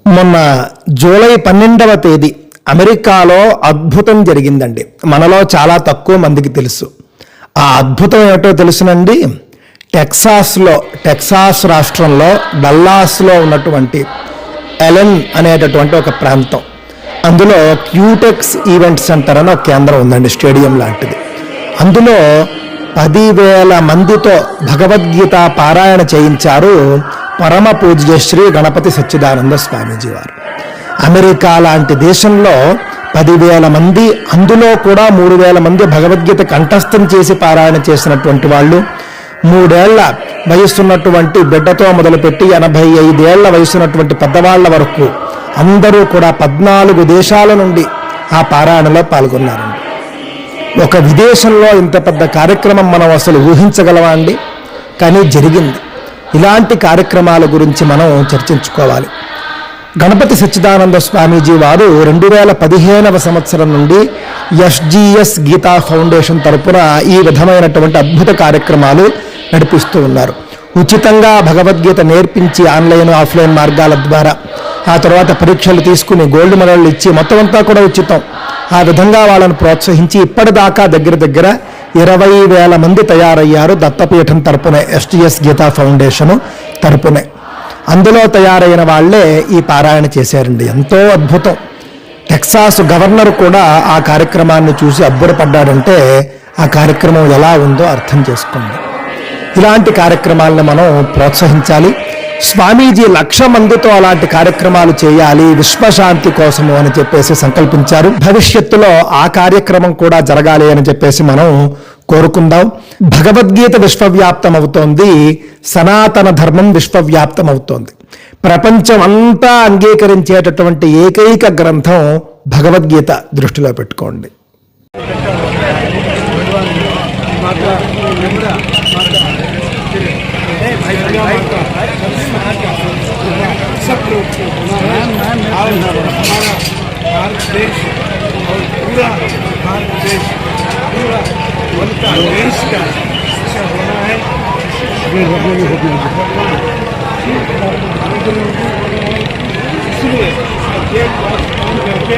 మొన్న జూలై 12వ తేదీ అమెరికాలో అద్భుతం జరిగిందండి. మనలో చాలా తక్కువ మందికి తెలుసు. ఆ అద్భుతం ఏమిటో తెలుసునండి. టెక్సాస్ రాష్ట్రంలో డల్లాస్లో ఉన్నటువంటి ఎలెన్ అనేటటువంటి ఒక ప్రాంతం, అందులో క్యూటెక్స్ ఈవెంట్ సెంటర్ అని ఒక కేంద్రం ఉందండి, స్టేడియం లాంటిది. అందులో 10,000 మందితో భగవద్గీత పారాయణ చేయించారు పరమ పూజ్య శ్రీ గణపతి సచ్చిదానంద స్వామీజీ వారు. అమెరికా లాంటి దేశంలో 10,000 మంది, అందులో కూడా 3,000 మంది భగవద్గీత కంఠస్థం చేసి పారాయణ చేసినటువంటి వాళ్ళు, 3 ఏళ్ల వయసున్నటువంటి బిడ్డతో మొదలుపెట్టి 85 ఏళ్ల వయసున్నటువంటి పెద్దవాళ్ల వరకు అందరూ కూడా 14 దేశాల నుండి ఆ పారాయణలో పాల్గొన్నారండి. ఒక విదేశంలో ఇంత పెద్ద కార్యక్రమం మనం అసలు ఊహించగలమా అండి? కానీ జరిగింది. ఇలాంటి కార్యక్రమాల గురించి మనం చర్చించుకోవాలి. గణపతి సచ్చిదానంద స్వామీజీ వారు 2015వ సంవత్సరం నుండి ఎస్జిఎస్ గీతా ఫౌండేషన్ తరపున ఈ విధమైనటువంటి అద్భుత కార్యక్రమాలు నడిపిస్తూ ఉన్నారు. ఉచితంగా భగవద్గీత నేర్పించి ఆన్లైన్ ఆఫ్లైన్ మార్గాల ద్వారా, ఆ తర్వాత పరీక్షలు తీసుకుని గోల్డ్ మెడల్ ఇచ్చి మొత్తం అంతా కూడా ఉచితం. ఆ విధంగా వాళ్ళని ప్రోత్సహించి ఇప్పటిదాకా దగ్గర 20,000 మంది తయారయ్యారు. దత్తపీఠం తరపునే, ఎస్టిఎస్ గీతా ఫౌండేషన్ తరపునే. అందులో తయారైన వాళ్లే ఈ పారాయణ చేశారండి. ఎంతో అద్భుతం. టెక్సాస్ గవర్నర్ కూడా ఆ కార్యక్రమాన్ని చూసి అబ్బురపడ్డాడంటే ఆ కార్యక్రమం ఎలా ఉందో అర్థం చేసుకోండి. ఇలాంటి కార్యక్రమాలను మనం ప్రోత్సహించాలి. స్వామీజీ 1,00,000 మందితో అలాంటి కార్యక్రమాలు చేయాలి విశ్వశాంతి కోసము అని చెప్పేసి సంకల్పించారు. భవిష్యత్తులో ఆ కార్యక్రమం కూడా జరగాలి అని చెప్పేసి మనం కోరుకుందాం. భగవద్గీత విశ్వవ్యాప్తం అవుతోంది, సనాతన ధర్మం విశ్వవ్యాప్తం అవుతోంది. ప్రపంచం అంతా అంగీకరించేటటువంటి ఏకైక గ్రంథం భగవద్గీత. దృష్టిలో పెట్టుకోండి. सब लोग भारत देश और पूरा भारत देश पूरा बनता देश का शिक्षा होना है। इसलिए काम करके